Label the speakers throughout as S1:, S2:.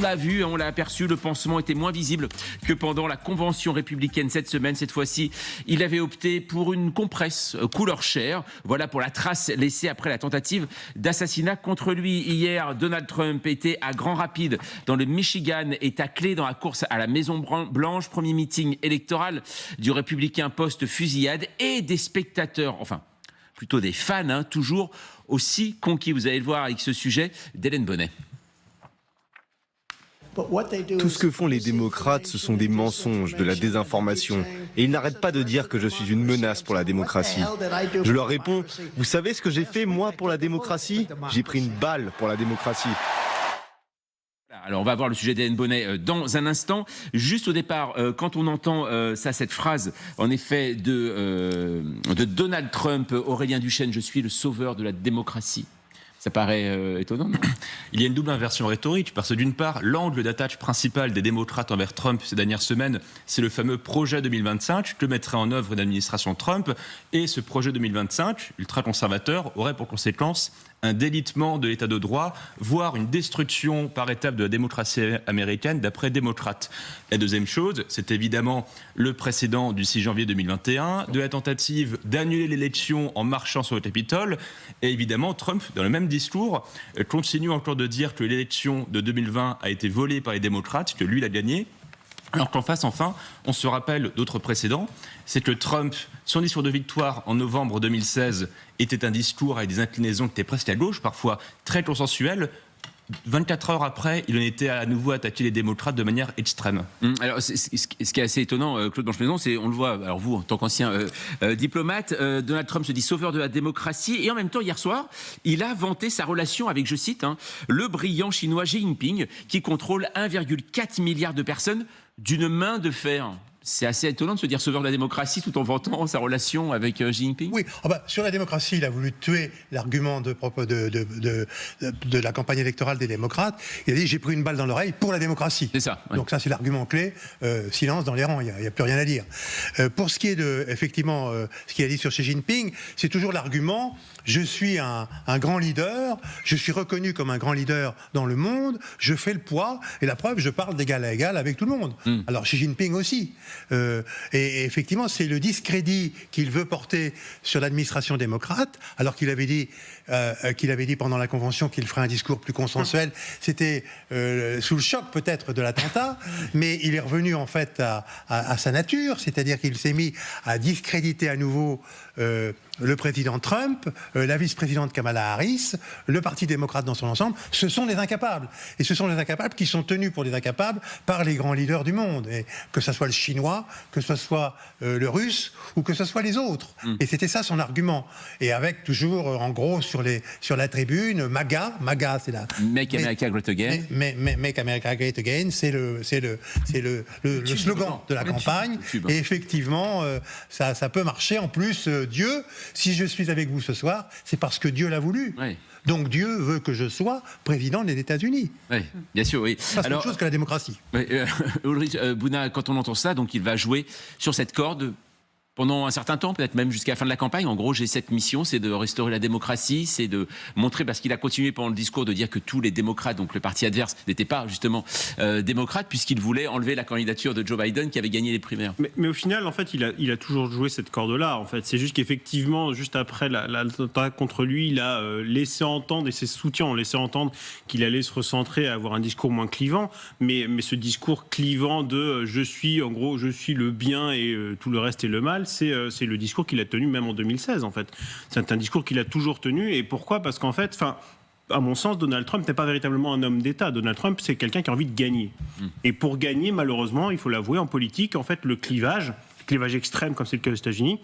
S1: l'a vu, on l'a aperçu, le pansement était moins visible que pendant la convention républicaine cette semaine. Cette fois-ci, il avait opté pour une compresse couleur chair. Voilà pour la trace laissée après la tentative d'assassinat contre lui. Hier, Donald Trump était à Grand Rapids, dans le Michigan, et taclé dans la course à la Maison-Blanche. Premier meeting électoral du républicain post-fusillade, et des spectateurs, enfin plutôt des fans, toujours aussi conquis. Vous allez le voir avec ce sujet d'Hélène Bonnet.
S2: Tout ce que font les démocrates, ce sont des mensonges, de la désinformation. Et ils n'arrêtent pas de dire que je suis une menace pour la démocratie. Je leur réponds, vous savez ce que j'ai fait moi pour la démocratie? J'ai pris une balle pour la démocratie.
S1: Alors on va voir le sujet d'Hélène Bonnet dans un instant. Juste au départ, quand on entend cette phrase, en effet, de Donald Trump, Aurélien Duchesne, je suis le sauveur de la démocratie. Ça paraît étonnant, non?
S3: Il y a une double inversion rhétorique, parce que d'une part, l'angle d'attaque principal des démocrates envers Trump ces dernières semaines, c'est le fameux projet 2025 que mettrait en œuvre une administration Trump. Et ce projet 2025, ultra-conservateur, aurait pour conséquence un délitement de l'état de droit, voire une destruction par étapes de la démocratie américaine d'après démocrates. La deuxième chose, c'est évidemment le précédent du 6 janvier 2021, de la tentative d'annuler l'élection en marchant sur le Capitole. Et évidemment, Trump, dans le même discours, continue encore de dire que l'élection de 2020 a été volée par les démocrates, que lui l'a gagnée. Alors qu'en face, enfin, on se rappelle d'autres précédents, c'est que Trump, son discours de victoire en novembre 2016 était un discours avec des inclinaisons qui étaient presque à gauche, parfois très consensuelles. 24 heures après, il en était à nouveau attaqué les démocrates de manière extrême.
S1: Alors, ce qui est assez étonnant, Claude Blanche-Maison, c'est, on le voit, alors vous, en tant qu'ancien diplomate, Donald Trump se dit sauveur de la démocratie, et en même temps, hier soir, il a vanté sa relation avec, je cite, le brillant chinois Xi Jinping, qui contrôle 1,4 milliard de personnes d'une main de fer. C'est assez étonnant de se dire sauveur de la démocratie tout en vantant sa relation avec Xi Jinping.
S4: Oui, sur la démocratie, il a voulu tuer l'argument de la campagne électorale des démocrates. Il a dit j'ai pris une balle dans l'oreille pour la démocratie.
S1: C'est ça. Ouais.
S4: Donc ça, c'est l'argument clé. Silence dans les rangs, il n'y a plus rien à dire. Pour ce qui est de, effectivement, ce qu'il a dit sur Xi Jinping, c'est toujours l'argument je suis un grand leader, je suis reconnu comme un grand leader dans le monde, je fais le poids, et la preuve, je parle d'égal à égal avec tout le monde. Alors Xi Jinping aussi. Et effectivement, c'est le discrédit qu'il veut porter sur l'administration démocrate, alors qu'il avait dit pendant la convention qu'il ferait un discours plus consensuel. C'était sous le choc peut-être de l'attentat, mais il est revenu en fait à sa nature, c'est-à-dire qu'il s'est mis à discréditer à nouveau le président Trump, la vice-présidente Kamala Harris, le Parti démocrate dans son ensemble. Ce sont des incapables. Et ce sont des incapables qui sont tenus pour des incapables par les grands leaders du monde. Et que ce soit le chinois, que ce soit le russe, ou que ce soit les autres. Et c'était ça son argument. Et avec toujours, en gros, sur la tribune, MAGA, c'est la...
S1: Make America Great Again.
S4: Make America Great Again, c'est le slogan de la campagne. Et effectivement, ça peut marcher. En plus, Dieu, si je suis avec vous ce soir, c'est parce que Dieu l'a voulu. Oui. Donc Dieu veut que je sois président des États-Unis.
S1: Oui, bien sûr, oui.
S4: Ça, c'est autre chose que la démocratie.
S1: Ulrich Bouna, quand on entend ça, donc il va jouer sur cette corde pendant un certain temps, peut-être même jusqu'à la fin de la campagne. En gros, j'ai cette mission, c'est de restaurer la démocratie, c'est de montrer, parce qu'il a continué pendant le discours de dire que tous les démocrates, donc le parti adverse, n'étaient pas justement démocrates, puisqu'il voulait enlever la candidature de Joe Biden qui avait gagné les primaires.
S5: Mais au final, en fait, il a toujours joué cette corde-là. En fait, c'est juste qu'effectivement, juste après l'attentat contre lui, il a laissé entendre, et ses soutiens ont laissé entendre qu'il allait se recentrer à avoir un discours moins clivant. Mais ce discours clivant de je suis le bien et tout le reste est le mal, c'est le discours qu'il a tenu même en 2016, en fait. C'est un discours qu'il a toujours tenu. Et pourquoi ? Parce qu'en fait, à mon sens, Donald Trump n'est pas véritablement un homme d'État. Donald Trump, c'est quelqu'un qui a envie de gagner. Et pour gagner, malheureusement, il faut l'avouer, en politique, en fait, le clivage extrême, comme c'est le cas aux États-Unis,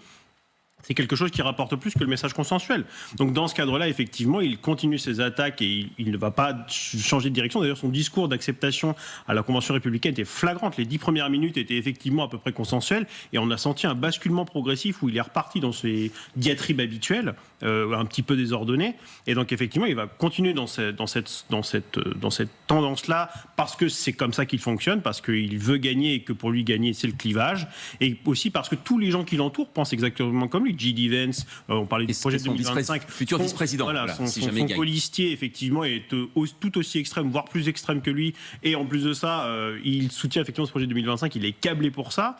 S5: c'est quelque chose qui rapporte plus que le message consensuel. Donc dans ce cadre-là, effectivement, il continue ses attaques et il ne va pas changer de direction. D'ailleurs, son discours d'acceptation à la Convention républicaine était flagrante. Les 10 premières minutes étaient effectivement à peu près consensuelles et on a senti un basculement progressif où il est reparti dans ses diatribes habituelles. un petit peu désordonnée. Et donc effectivement, il va continuer dans cette tendance-là parce que c'est comme ça qu'il fonctionne, parce qu'il veut gagner et que pour lui gagner c'est le clivage, et aussi parce que tous les gens qui l'entourent pensent exactement comme lui. J.D. Vance, on parlait du projet de 2025,
S1: futur vice-président.
S5: Voilà, son colistier effectivement est tout aussi extrême, voire plus extrême que lui, et en plus de ça, il soutient effectivement ce projet de 2025. Il est câblé pour ça,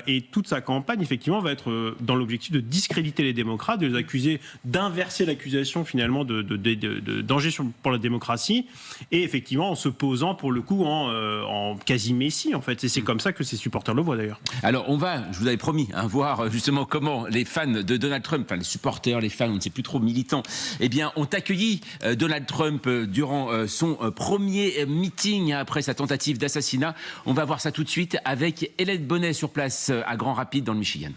S5: et toute sa campagne effectivement va être dans l'objectif de discréditer les démocrates, de les accuser, d'inverser l'accusation finalement de danger pour la démocratie, et effectivement en se posant pour le coup en quasi-messie en fait. Et c'est comme ça que ses supporters le voient d'ailleurs.
S1: Alors on va, je vous avais promis, voir justement comment les fans de Donald Trump, enfin les supporters, les fans, on ne sait plus trop, militants, eh bien ont accueilli Donald Trump durant son premier meeting après sa tentative d'assassinat. On va voir ça tout de suite avec Hélène Bonnet sur place à Grand Rapids dans le Michigan.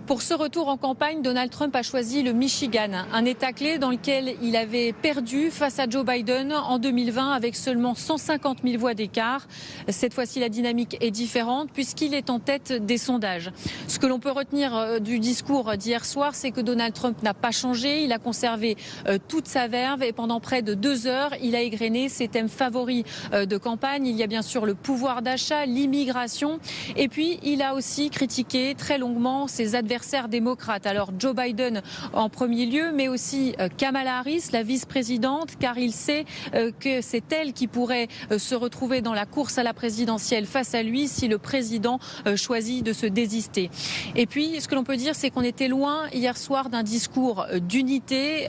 S6: Pour ce retour en campagne, Donald Trump a choisi le Michigan, un État clé dans lequel il avait perdu face à Joe Biden en 2020 avec seulement 150 000 voix d'écart. Cette fois-ci, la dynamique est différente puisqu'il est en tête des sondages. Ce que l'on peut retenir du discours d'hier soir, c'est que Donald Trump n'a pas changé. Il a conservé toute sa verve et pendant près de 2 heures, il a égrené ses thèmes favoris de campagne. Il y a bien sûr le pouvoir d'achat, l'immigration et puis il a aussi critiqué très longuement ses adversaires démocrates. Alors Joe Biden en premier lieu, mais aussi Kamala Harris, la vice-présidente, car il sait que c'est elle qui pourrait se retrouver dans la course à la présidentielle face à lui si le président choisit de se désister. Et puis, ce que l'on peut dire, c'est qu'on était loin hier soir d'un discours d'unité.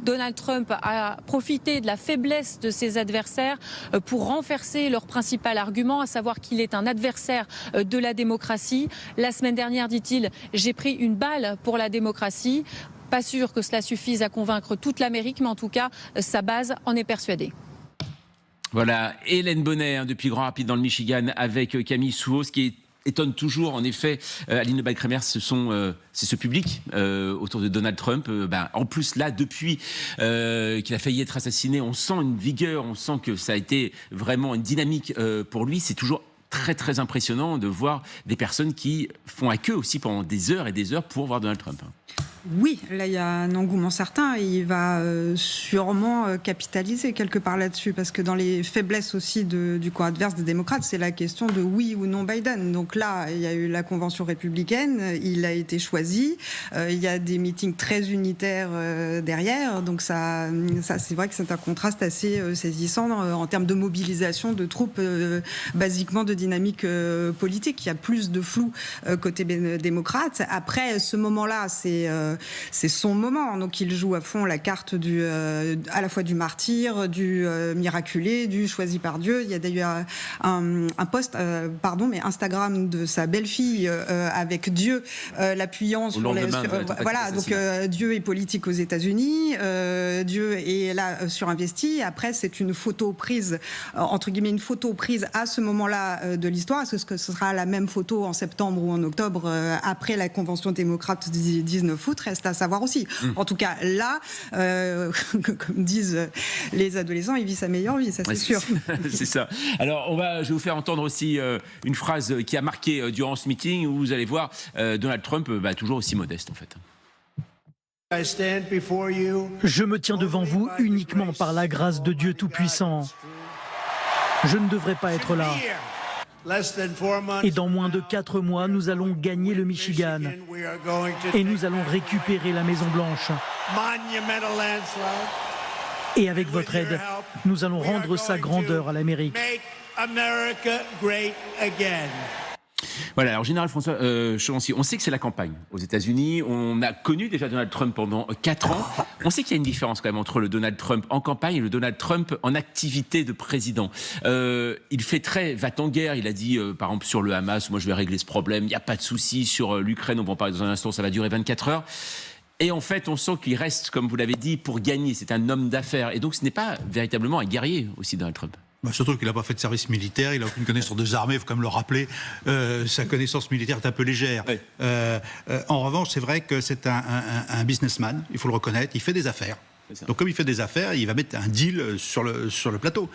S6: Donald Trump a profité de la faiblesse de ses adversaires pour renverser leur principal argument, à savoir qu'il est un adversaire de la démocratie. La semaine dernière, dit-il, j'ai pris une balle pour la démocratie. Pas sûr que cela suffise à convaincre toute l'Amérique, mais en tout cas, sa base en est persuadée.
S1: Voilà, Hélène Bonnet depuis Grand Rapids dans le Michigan avec Camille Souhaut. Ce qui étonne toujours, en effet, Aline Lebal-Kramer, c'est ce public autour de Donald Trump. En plus, là, depuis qu'il a failli être assassiné, on sent une vigueur, on sent que ça a été vraiment une dynamique pour lui. C'est toujours très très impressionnant de voir des personnes qui font à queue aussi pendant des heures et des heures pour voir Donald Trump.
S7: Oui, là il y a un engouement certain et il va sûrement capitaliser quelque part là-dessus parce que dans les faiblesses aussi du camp adverse des démocrates, c'est la question de oui ou non Biden. Donc là, il y a eu la convention républicaine, il a été choisi, il y a des meetings très unitaires derrière, donc ça c'est vrai que c'est un contraste assez saisissant en termes de mobilisation de troupes, basiquement de dynamique politique. Il y a plus de flou côté démocrate. Après, ce moment-là, c'est son moment. Donc il joue à fond la carte à la fois du martyr, du miraculé, du choisi par Dieu. Il y a d'ailleurs un post, mais Instagram de sa belle-fille avec Dieu l'appuyant sur les. Voilà, donc Dieu est politique aux États-Unis, Dieu est là surinvesti. Après, c'est une photo prise, entre guillemets, une photo prise à ce moment-là de l'histoire. Est-ce que ce sera la même photo en septembre ou en octobre après la convention démocrate du 19 août? Reste à savoir aussi. En tout cas, là, comme disent les adolescents, il vit sa meilleure vie, ça c'est sûr.
S1: C'est ça. Alors, je vais vous faire entendre aussi une phrase qui a marqué durant ce meeting où vous allez voir Donald Trump toujours aussi modeste en fait.
S8: Je me tiens devant vous uniquement par la grâce de Dieu Tout-Puissant. Je ne devrais pas être là. Et dans moins de 4 mois, nous allons gagner le Michigan. Et nous allons récupérer la Maison-Blanche. Et avec votre aide, nous allons rendre sa grandeur à l'Amérique.
S1: Voilà, alors Général François Chevancier, on sait que c'est la campagne aux États-Unis. On a connu déjà Donald Trump pendant 4 ans. On sait qu'il y a une différence quand même entre le Donald Trump en campagne et le Donald Trump en activité de président. Il fait très va-t-en-guerre. Il a dit, par exemple, sur le Hamas, moi je vais régler ce problème, il n'y a pas de souci. Sur l'Ukraine, on va en parler dans un instant, ça va durer 24 heures. Et en fait, on sent qu'il reste, comme vous l'avez dit, pour gagner. C'est un homme d'affaires. Et donc, ce n'est pas véritablement un guerrier aussi, Donald Trump.
S9: Surtout qu'il n'a pas fait de service militaire, il n'a aucune connaissance des armées, il faut quand même le rappeler. Sa connaissance militaire est un peu légère. Oui. En revanche, c'est vrai que c'est un businessman, il faut le reconnaître, il fait des affaires. Donc comme il fait des affaires, il va mettre un deal sur le plateau.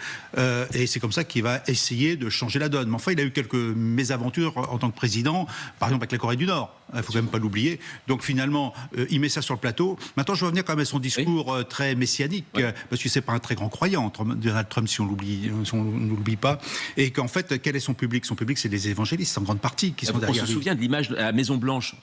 S9: Et c'est comme ça qu'il va essayer de changer la donne. Mais enfin, il a eu quelques mésaventures en tant que président, par exemple avec la Corée du Nord. Il ne faut quand même pas l'oublier. Donc finalement, il met ça sur le plateau. Maintenant, je vais revenir quand même à son discours très messianique, parce que c'est pas un très grand croyant, Donald Trump, si on ne l'oublie pas. Et qu'en fait, quel est son public ? Son public, c'est les évangélistes, en grande partie, qui sont derrière lui.
S1: On se souvient de l'image à la Maison-Blanche,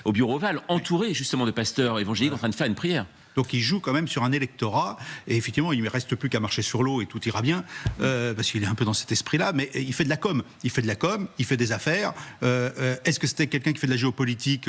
S1: au Bureau Ovale, entouré justement de pasteurs évangéliques en train de faire une prière.
S9: Donc il joue quand même sur un électorat, et effectivement il ne reste plus qu'à marcher sur l'eau et tout ira bien, parce qu'il est un peu dans cet esprit-là, mais il fait de la com, il fait des affaires. Est-ce que c'était quelqu'un qui fait de la géopolitique ?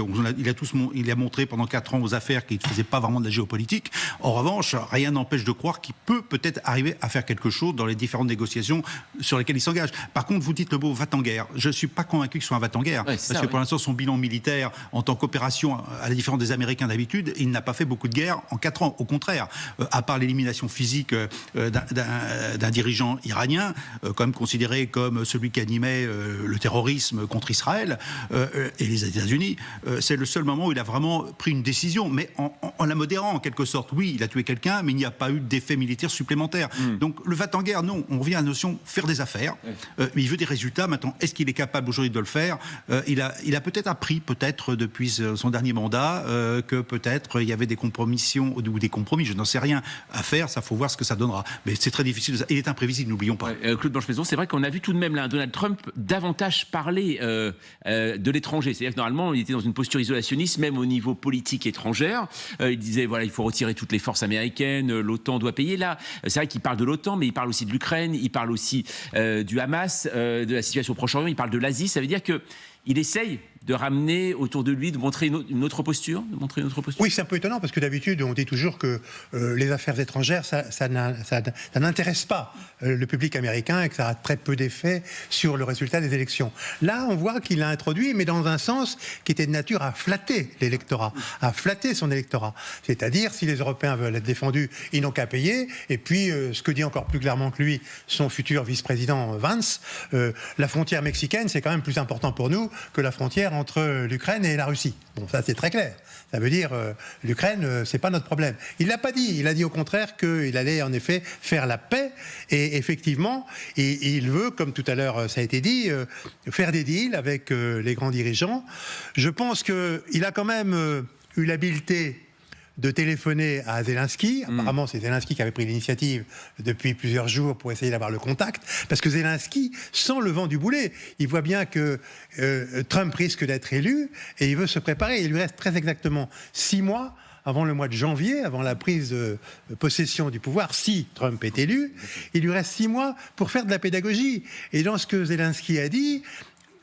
S9: Il a montré pendant 4 ans aux affaires qu'il ne faisait pas vraiment de la géopolitique. En revanche, rien n'empêche de croire qu'il peut peut-être arriver à faire quelque chose dans les différentes négociations sur lesquelles il s'engage. Par contre, vous dites le mot va-t-en-guerre. Je ne suis pas convaincu qu'il soit un va-t-en-guerre, parce que pour l'instant son bilan militaire en tant qu'opération, à la différence des Américains d'habitude, il n'a pas fait beaucoup de guerres en 4 ans. Au contraire, à part l'élimination physique d'un dirigeant iranien, quand même considéré comme celui qui animait le terrorisme contre Israël et les États-Unis, c'est le seul moment où il a vraiment pris une décision, mais en la modérant en quelque sorte. Oui, il a tué quelqu'un, mais il n'y a pas eu d'effet militaire supplémentaire. Donc le va-t-en-guerre, non, on revient à la notion faire des affaires, mais il veut des résultats. Maintenant, est-ce qu'il est capable aujourd'hui de le faire ? Il a peut-être appris, depuis son dernier mandat, que peut-être il y avait des compromissions ou des compromis, je n'en sais rien, à faire, ça faut voir ce que ça donnera. Mais c'est très difficile, il est imprévisible, n'oublions pas.
S1: Claude Blanche-Maison, c'est vrai qu'on a vu tout de même là, Donald Trump davantage parler de l'étranger. C'est-à-dire que normalement, il était dans une posture isolationniste, même au niveau politique étrangère. Il disait, voilà, il faut retirer toutes les forces américaines, l'OTAN doit payer. Là, c'est vrai qu'il parle de l'OTAN, mais il parle aussi de l'Ukraine, il parle aussi du Hamas, de la situation au Proche-Orient, il parle de l'Asie. Ça veut dire qu'il essaye de ramener autour de lui, de montrer une autre posture,
S4: Oui, c'est un peu étonnant parce que d'habitude on dit toujours que les affaires étrangères ça n'intéresse pas le public américain et que ça a très peu d'effet sur le résultat des élections. Là, on voit qu'il l'a introduit, mais dans un sens qui était de nature à flatter l'électorat, à flatter son électorat. C'est-à-dire, si les Européens veulent être défendus, ils n'ont qu'à payer. Et puis, ce que dit encore plus clairement que lui son futur vice-président Vance, la frontière mexicaine, c'est quand même plus important pour nous que la frontière entre l'Ukraine et la Russie. Bon, ça c'est très clair. Ça veut dire l'Ukraine, c'est pas notre problème. Il l'a pas dit. Il a dit au contraire qu'il allait en effet faire la paix. Et effectivement, il veut, comme tout à l'heure ça a été dit, faire des deals avec les grands dirigeants. Je pense qu'il a quand même eu l'habileté de téléphoner à Zelensky. Apparemment, c'est Zelensky qui avait pris l'initiative depuis plusieurs jours pour essayer d'avoir le contact. Parce que Zelensky sent le vent du boulet. Il voit bien que Trump risque d'être élu et il veut se préparer. Il lui reste très exactement 6 mois avant le mois de janvier, avant la prise de possession du pouvoir, si Trump est élu. Il lui reste 6 mois pour faire de la pédagogie. Et dans ce que Zelensky a dit,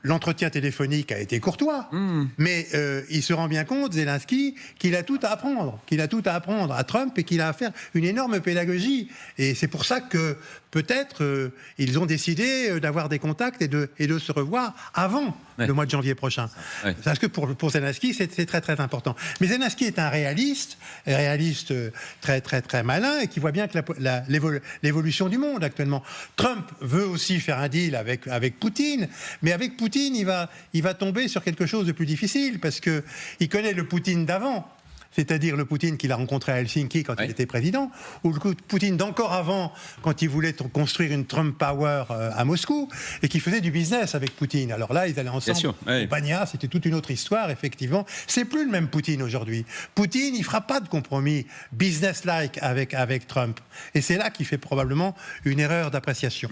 S4: l'entretien téléphonique a été courtois, mais il se rend bien compte, Zelensky, qu'il a tout à apprendre, à Trump et qu'il a à faire une énorme pédagogie. Et c'est pour ça que peut-être ils ont décidé d'avoir des contacts et de se revoir avant le mois de janvier prochain. Parce que pour Zelensky, c'est très très important. Mais Zelensky est un réaliste très très très malin et qui voit bien que l'évolution du monde actuellement. Trump veut aussi faire un deal avec Poutine, mais avec Poutine, il va tomber sur quelque chose de plus difficile parce que il connaît le Poutine d'avant. C'est-à-dire le Poutine qu'il a rencontré à Helsinki quand il était président, ou le Poutine d'encore avant, quand il voulait construire une Trump Power à Moscou, et qui faisait du business avec Poutine. Alors là, ils allaient ensemble au Bagna, c'était toute une autre histoire, effectivement. C'est plus le même Poutine aujourd'hui. Poutine, il fera pas de compromis business-like avec Trump. Et c'est là qu'il fait probablement une erreur d'appréciation.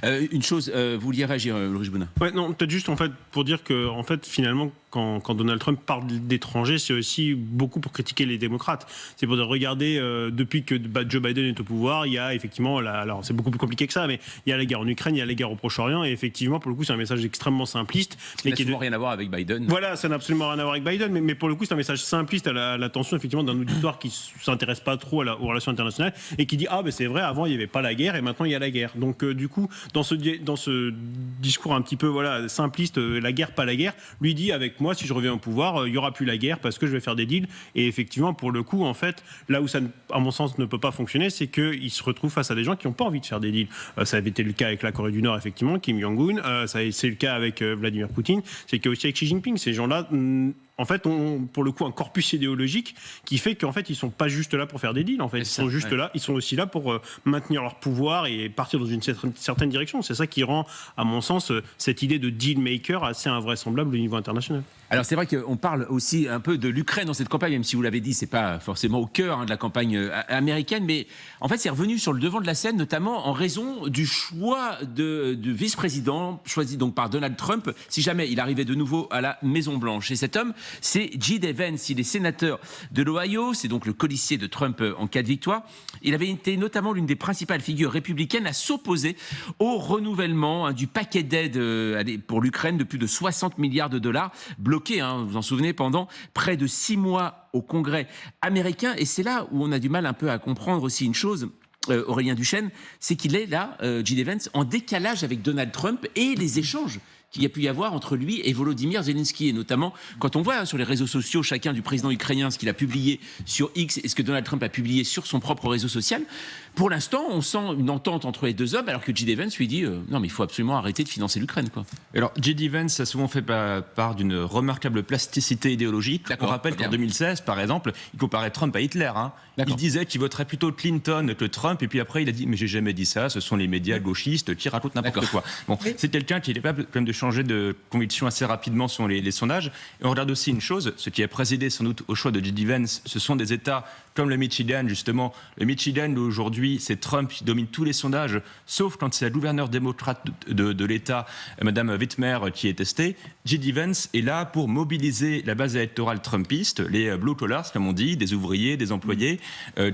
S1: Une chose, vous vouliez réagir, Ulrich Bounin ?
S5: Non, peut-être juste en fait, pour dire que en fait, finalement, quand Donald Trump parle d'étrangers, c'est aussi beaucoup pour critiquer les démocrates. C'est pour regarder, depuis que Joe Biden est au pouvoir, il y a effectivement, alors c'est beaucoup plus compliqué que ça, mais il y a la guerre en Ukraine, il y a la guerre au Proche-Orient, et effectivement, pour le coup, c'est un message extrêmement simpliste.
S1: Mais qui n'a rien à voir avec Biden.
S5: Voilà, ça n'a absolument rien à voir avec Biden, mais pour le coup, c'est un message simpliste à l'attention, effectivement, d'un auditoire qui ne s'intéresse pas trop aux relations internationales, et qui dit, ah, ben c'est vrai, avant, il n'y avait pas la guerre, et maintenant, il y a la guerre. Donc, du coup, dans ce discours un petit peu simpliste, la guerre, pas la guerre, lui dit, avec moi, si je reviens au pouvoir, il n'y aura plus la guerre parce que je vais faire des deals. Et effectivement, pour le coup, en fait, là où ça, à mon sens, ne peut pas fonctionner, c'est qu'il se retrouve face à des gens qui n'ont pas envie de faire des deals. Ça avait été le cas avec la Corée du Nord, effectivement, Kim Jong-un. C'est le cas avec Vladimir Poutine. C'est le cas aussi avec Xi Jinping. Ces gens-là en fait, pour le coup, un corpus idéologique qui fait qu'en fait, ils sont pas juste là pour faire des deals. En fait, ils sont juste là. Ils sont aussi là pour maintenir leur pouvoir et partir dans une certaine direction. C'est ça qui rend, à mon sens, cette idée de deal maker assez invraisemblable au niveau international.
S1: Alors c'est vrai qu'on parle aussi un peu de l'Ukraine dans cette campagne, même si vous l'avez dit, c'est pas forcément au cœur de la campagne américaine, mais en fait c'est revenu sur le devant de la scène, notamment en raison du choix de vice-président choisi donc par Donald Trump, si jamais il arrivait de nouveau à la Maison-Blanche. Et cet homme, c'est J.D. Vance, il est sénateur de l'Ohio, c'est donc le colistier de Trump en cas de victoire. Il avait été notamment l'une des principales figures républicaines à s'opposer au renouvellement du paquet d'aide pour l'Ukraine de plus de 60 milliards de dollars, bloqué, vous vous en souvenez, pendant près de 6 mois au Congrès américain. Et c'est là où on a du mal un peu à comprendre aussi une chose, Aurélien Duchesne, c'est qu'il est là, J.D. Vance, en décalage avec Donald Trump et les échanges qu'il y a pu y avoir entre lui et Volodymyr Zelensky. Et notamment, quand on voit sur les réseaux sociaux chacun du président ukrainien ce qu'il a publié sur X et ce que Donald Trump a publié sur son propre réseau social, pour l'instant, on sent une entente entre les deux hommes, alors que J.D. Vance lui dit non, mais il faut absolument arrêter de financer l'Ukraine, quoi.
S3: Alors, J.D. Vance a souvent fait part d'une remarquable plasticité idéologique. On rappelle qu'en 2016, par exemple, il comparait Trump à Hitler. Il disait qu'il voterait plutôt Clinton que Trump, et puis après, il a dit mais j'ai jamais dit ça, ce sont les médias gauchistes qui racontent n'importe quoi. Bon, c'est quelqu'un qui est capable quand même de changer de conviction assez rapidement selon les sondages. Et on regarde aussi une chose, ce qui a présidé sans doute au choix de J.D. Vance, ce sont des États comme le Michigan, justement. Le Michigan, où aujourd'hui, c'est Trump qui domine tous les sondages, sauf quand c'est la gouverneure démocrate de l'État, Madame Whitmer, qui est testée. J.D. Vance est là pour mobiliser la base électorale trumpiste, les blue collars, comme on dit, des ouvriers, des employés,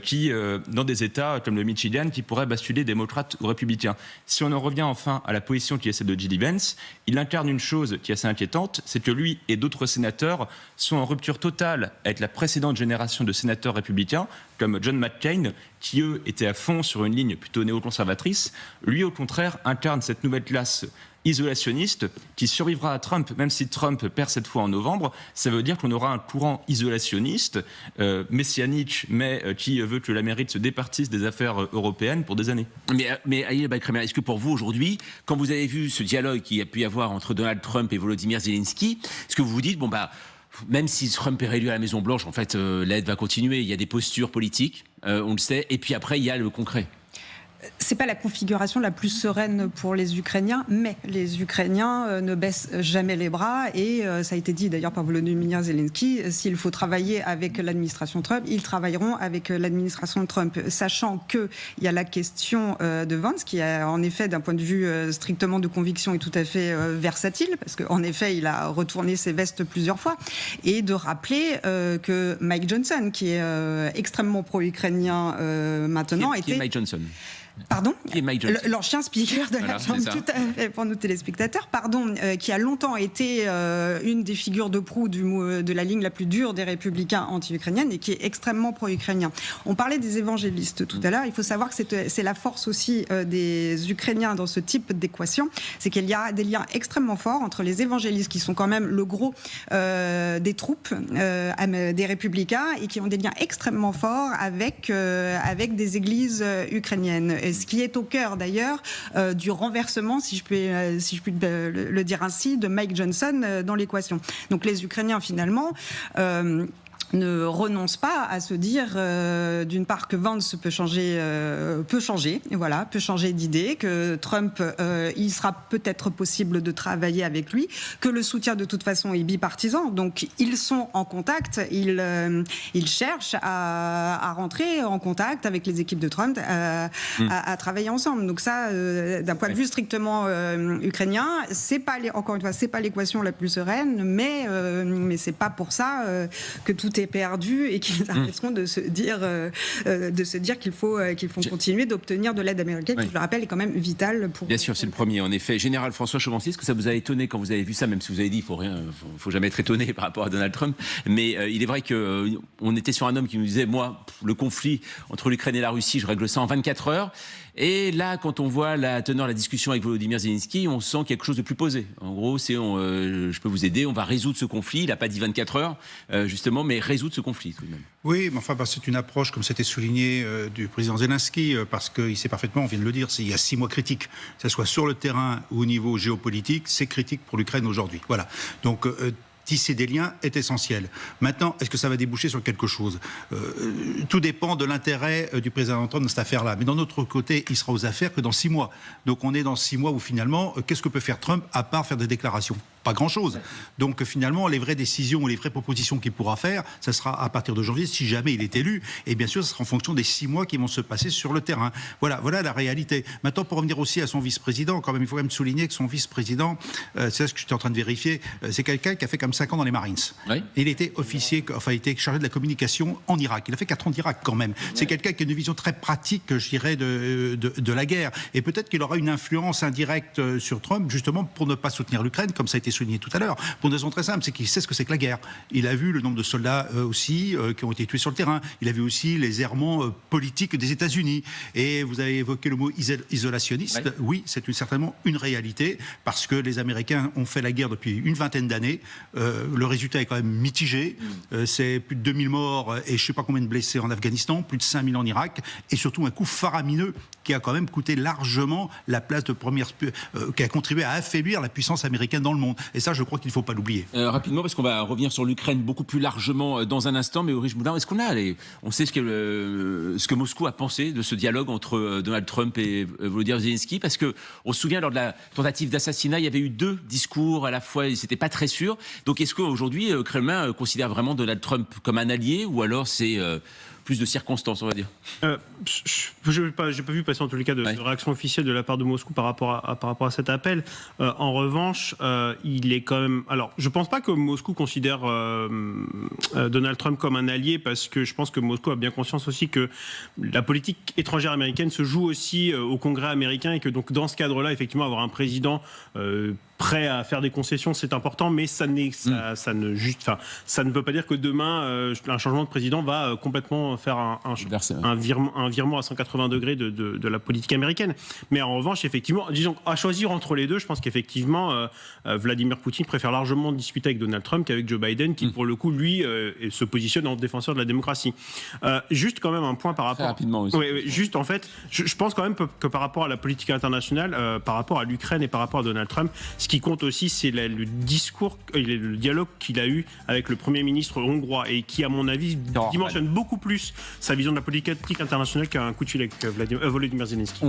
S3: qui, dans des États comme le Michigan, qui pourraient basculer démocrates ou républicains. Si on en revient enfin à la position qui est celle de J.D. Vance, il incarne une chose qui est assez inquiétante, c'est que lui et d'autres sénateurs sont en rupture totale avec la précédente génération de sénateurs républicains, comme John McCain, qui eux étaient à fond sur une ligne plutôt néoconservatrice. Lui, au contraire, incarne cette nouvelle classe isolationniste qui survivra à Trump, même si Trump perd cette fois en novembre. Ça veut dire qu'on aura un courant isolationniste, messianique, mais qui veut que l'Amérique se départisse des affaires européennes pour des années.
S1: Mais Aïe Bakremer, est-ce que pour vous aujourd'hui, quand vous avez vu ce dialogue qu'il y a pu y avoir entre Donald Trump et Volodymyr Zelensky, est-ce que vous vous dites, même si Trump est réélu à la Maison-Blanche, en fait, l'aide va continuer. Il y a des postures politiques, on le sait. Et puis après, il y a le concret.
S7: C'est pas la configuration la plus sereine pour les Ukrainiens, mais les Ukrainiens ne baissent jamais les bras et ça a été dit d'ailleurs par Volodymyr Zelensky, s'il faut travailler avec l'administration Trump, ils travailleront avec l'administration Trump, sachant qu'il y a la question de Vance qui a en effet d'un point de vue strictement de conviction est tout à fait versatile parce qu'en effet il a retourné ses vestes plusieurs fois, et de rappeler que Mike Johnson qui est extrêmement pro-ukrainien maintenant
S1: qui est Mike Johnson.
S7: Pardon,
S1: l'ancien
S7: speaker de la Chambre, tout à fait, pour nos téléspectateurs, qui a longtemps été une des figures de proue de la ligne la plus dure des républicains anti-ukrainiennes et qui est extrêmement pro-ukrainien. On parlait des évangélistes tout à l'heure, il faut savoir que c'est la force aussi des Ukrainiens dans ce type d'équation, c'est qu'il y a des liens extrêmement forts entre les évangélistes qui sont quand même le gros des troupes des républicains et qui ont des liens extrêmement forts avec des églises ukrainiennes. Ce qui est au cœur d'ailleurs du renversement, si je puis le dire ainsi, de Mike Johnson dans l'équation. Donc les Ukrainiens finalement ne renonce pas à se dire d'une part que Vance peut changer d'idée, que Trump il sera peut-être possible de travailler avec lui, que le soutien de toute façon est bipartisan, donc ils sont en contact, ils cherchent à rentrer en contact avec les équipes de Trump, à travailler ensemble. Donc ça, d'un point de vue strictement ukrainien, encore une fois, c'est pas l'équation la plus sereine, mais c'est pas pour ça que tout est perdu et qu'ils arrêteront de se dire qu'il faut continuer d'obtenir de l'aide américaine, qui, je le rappelle, est quand même vitale pour...
S1: Bien sûr, c'est le premier, en effet. Général François Chauvency, est-ce que ça vous a étonné quand vous avez vu ça, même si vous avez dit il faut jamais être étonné par rapport à Donald Trump, mais il est vrai qu'on était sur un homme qui nous disait, moi, le conflit entre l'Ukraine et la Russie, je règle ça en 24 heures. Et là, quand on voit la teneur de la discussion avec Volodymyr Zelensky, on sent quelque chose de plus posé. En gros, c'est je peux vous aider, on va résoudre ce conflit. Il n'a pas dit 24 heures, justement, mais résoudre ce conflit tout de même.
S9: Oui, mais enfin, c'est une approche, comme c'était souligné, du président Zelensky, parce qu'il sait parfaitement, on vient de le dire, il y a 6 mois critiques, que ce soit sur le terrain ou au niveau géopolitique, c'est critique pour l'Ukraine aujourd'hui. Voilà. Donc, tisser des liens est essentiel. Maintenant, est-ce que ça va déboucher sur quelque chose ? Tout dépend de l'intérêt du président Trump dans cette affaire-là. Mais d'un autre côté, il sera aux affaires que dans 6 mois. Donc on est dans 6 mois où finalement, qu'est-ce que peut faire Trump à part faire des déclarations ? Pas grand-chose. Donc finalement, les vraies décisions, les vraies propositions qu'il pourra faire, ça sera à partir de janvier, si jamais il est élu. Et bien sûr, ce sera en fonction des 6 mois qui vont se passer sur le terrain. Voilà la réalité. Maintenant, pour revenir aussi à son vice-président, quand même, il faut quand même souligner que son vice-président, c'est ce que j'étais en train de vérifier, c'est quelqu'un qui a fait comme 5 ans dans les Marines. Oui. Il était officier, il était chargé de la communication en Irak. Il a fait 4 ans d'Irak quand même. C'est quelqu'un qui a une vision très pratique, je dirais, de la guerre. Et peut-être qu'il aura une influence indirecte sur Trump, justement pour ne pas soutenir l'Ukraine, comme ça a été souligné tout à l'heure, pour une raison très simple, c'est qu'il sait ce que c'est que la guerre. Il a vu le nombre de soldats aussi qui ont été tués sur le terrain. Il a vu aussi les errements politiques des États-Unis. Et vous avez évoqué le mot isolationniste. Oui, c'est certainement une réalité, parce que les Américains ont fait la guerre depuis une vingtaine d'années. Le résultat est quand même mitigé. C'est plus de 2000 morts et je ne sais pas combien de blessés en Afghanistan, plus de 5000 en Irak, et surtout un coup faramineux qui a quand même coûté largement la place de première, qui a contribué à affaiblir la puissance américaine dans le monde. Et ça, je crois qu'il ne faut pas l'oublier.
S1: Rapidement, parce qu'on va revenir sur l'Ukraine beaucoup plus largement dans un instant, mais Ulrich Moulin, est-ce qu'on a on sait ce que Moscou a pensé de ce dialogue entre Donald Trump et Volodymyr Zelensky, parce que on se souvient, lors de la tentative d'assassinat, il y avait eu 2 discours à la fois, et c'était pas très sûr. Donc est-ce qu'aujourd'hui, Kremlin considère vraiment Donald Trump comme un allié, ou alors c'est plus de circonstances, on va dire?
S5: Je n'ai pas vu passer en tous les cas de réaction officielle de la part de Moscou par rapport à cet appel. En revanche, il est quand même... Alors, je ne pense pas que Moscou considère Donald Trump comme un allié, parce que je pense que Moscou a bien conscience aussi que la politique étrangère américaine se joue aussi au Congrès américain, et que donc dans ce cadre-là, effectivement, avoir un président prêt à faire des concessions, c'est important, mais ça ne veut pas dire que demain, un changement de président va complètement faire un virement à 180 degrés de la politique américaine. Mais en revanche, effectivement, disons, à choisir entre les deux, je pense qu'effectivement, Vladimir Poutine préfère largement discuter avec Donald Trump qu'avec Joe Biden, qui pour le coup, lui, se positionne en défenseur de la démocratie. Juste quand même un point par rapport...
S1: Très rapidement aussi.
S5: Oui, juste en fait, je pense quand même que par rapport à la politique internationale, par rapport à l'Ukraine et par rapport à Donald Trump, ce qui compte aussi, c'est le discours, le dialogue qu'il a eu avec le Premier ministre hongrois, et qui, à mon avis, dimensionne beaucoup plus sa vision de la politique internationale qu'un coup de fil avec Volodymyr Zelensky.